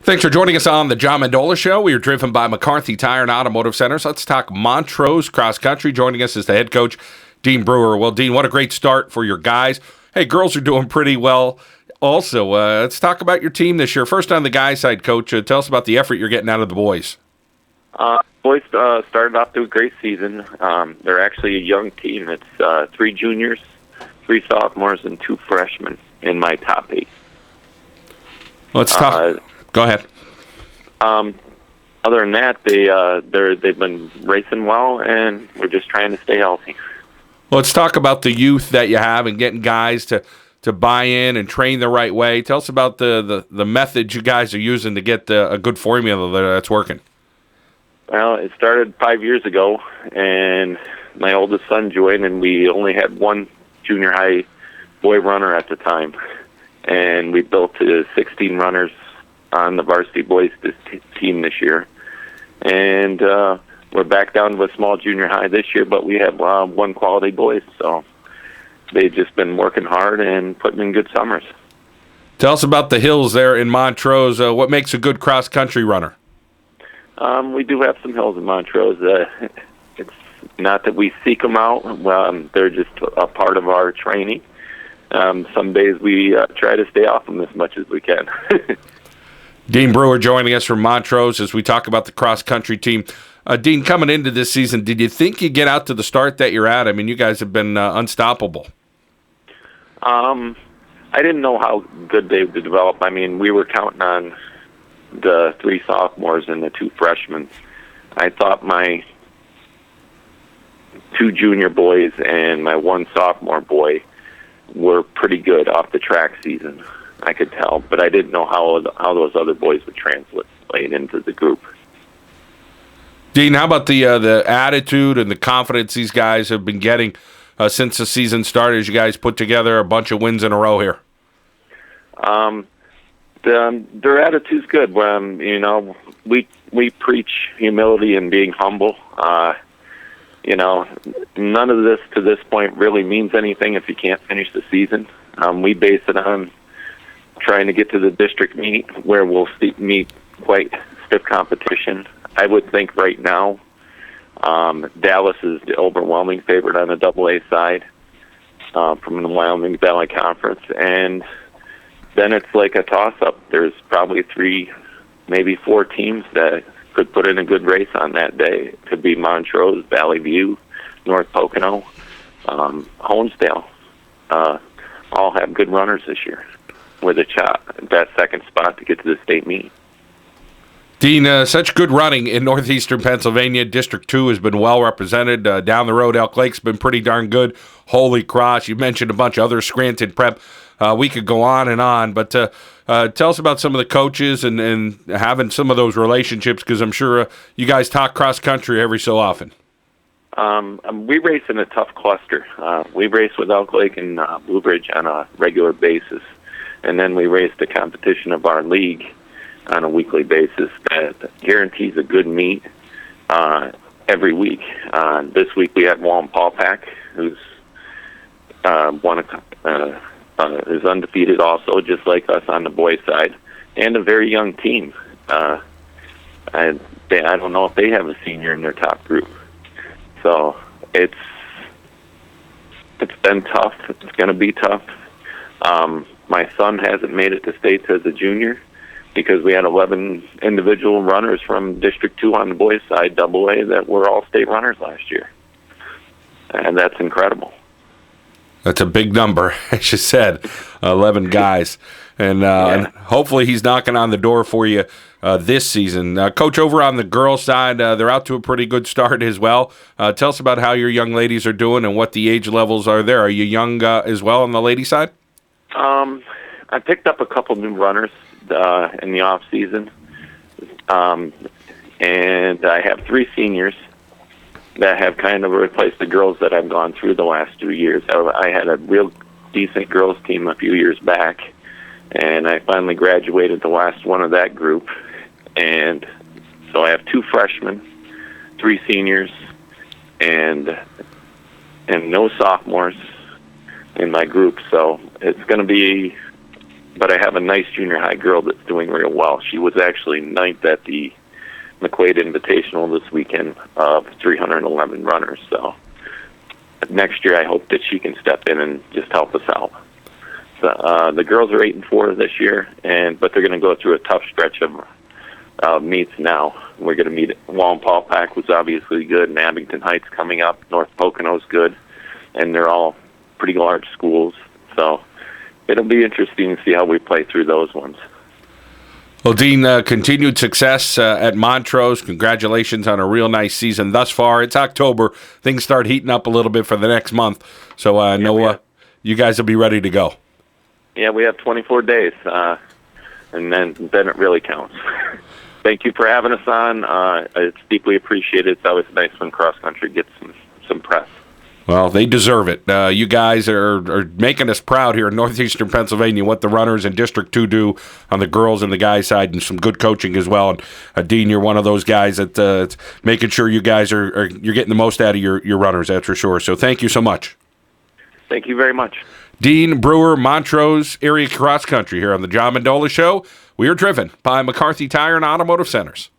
Thanks for joining us on the John Mendola Show. We are driven by McCarthy Tire and Automotive Centers. Let's talk Montrose cross country. Joining us is the head coach, Dean Brewer. Well, Dean, what a great start for your guys. Hey, girls are doing pretty well. Also, let's talk about your team this year. First on the guys' side, Coach, tell us about the effort you're getting out of the boys. Boys started off to a great season. They're actually a young team. It's 3 juniors, 3 sophomores, and 2 freshmen in my top 8. Let's talk. Go ahead. Other than that, they've been racing well, and we're just trying to stay healthy. Let's talk about the youth that you have and getting guys to buy in and train the right way. Tell us about the methods you guys are using to get a good formula that's working. Well, it started 5 years ago, and my oldest son joined, and we only had 1 junior high boy runner at the time. And we built to 16 runners on the varsity boys team this year. And we're back down to a small junior high this year, but we have 1 quality boys. So they've just been working hard and putting in good summers. Tell us about the hills there in Montrose. What makes a good cross-country runner? We do have some hills in Montrose. It's not that we seek them out. They're just a part of our training. Some days we try to stay off them as much as we can. Dean Brewer joining us from Montrose as we talk about the cross-country team. Dean, coming into this season, did you think you'd get out to the start that you're at? I mean, you guys have been unstoppable. I didn't know how good they would develop. I mean, we were counting on the 3 sophomores and the 2 freshmen. I thought my 2 junior boys and my 1 sophomore boy were pretty good off the track season. I could tell, but I didn't know how those other boys would translate into the group. Dean, how about the attitude and the confidence these guys have been getting since the season started as you guys put together a bunch of wins in a row here? Their attitude's good. We preach humility and being humble. None of this to this point really means anything if you can't finish the season. We base it on trying to get to the district meet where we'll meet quite stiff competition. I would think right now Dallas is the overwhelming favorite on the AA side from the Wyoming Valley Conference, and then it's like a toss-up. There's probably 3, maybe 4 teams that could put in a good race on that day. It could be Montrose, Valley View, North Pocono, Honesdale. All have good runners this year with a shot at that second spot to get to the state meet. Dean, such good running in northeastern Pennsylvania. District 2 has been well represented. Down the road, Elk Lake's been pretty darn good. Holy Cross, you mentioned a bunch of other Scranton prep. We could go on, but tell us about some of the coaches and having some of those relationships, because I'm sure you guys talk cross-country every so often. We race in a tough cluster. We race with Elk Lake and Blue Ridge on a regular basis, and then we race the competition of our league on a weekly basis that guarantees a good meet every week. This week we had Wallen Paulpack, who's is undefeated also, just like us on the boys' side, and a very young team. I don't know if they have a senior in their top group. So it's been tough. It's going to be tough. My son hasn't made it to states as a junior because we had 11 individual runners from District 2 on the boys' side, AA, that were all state runners last year. And that's incredible. That's a big number, as you said, 11 guys. And hopefully he's knocking on the door for you this season. Coach, over on the girls' side, they're out to a pretty good start as well. Tell us about how your young ladies are doing and what the age levels are there. Are you young as well on the lady side? I picked up a couple new runners in the off season, and I have 3 seniors that have kind of replaced the girls that I've gone through the last 2 years. I had a real decent girls team a few years back, and I finally graduated the last one of that group. And so I have 2 freshmen, 3 seniors, and no sophomores in my group. So it's going to be but I have a nice junior high girl that's doing real well. She was actually ninth at the McQuaid Invitational this weekend of 311 runners. So next year, I hope that she can step in and just help us out. So, the girls are 8-4 this year, but they're going to go through a tough stretch of meets now. We're going to meet Wallenpaupack, was obviously good, and Abington Heights coming up. North Pocono's good, and they're all pretty large schools. So it'll be interesting to see how we play through those ones. Well, Dean, continued success at Montrose. Congratulations on a real nice season thus far. It's October. Things start heating up a little bit for the next month. So I know you guys will be ready to go. Yeah, we have 24 days, and then it really counts. Thank you for having us on. It's deeply appreciated. It's always nice when cross-country gets some press. Well, they deserve it. You guys are making us proud here in northeastern Pennsylvania, what the runners in District 2 do on the girls and the guys side, and some good coaching as well. And Dean, you're one of those guys that making sure you guys you're getting the most out of your runners, that's for sure. So thank you so much. Thank you very much. Dean Brewer, Montrose Area Cross Country here on the John Mendola Show. We are driven by McCarthy Tire and Automotive Centers.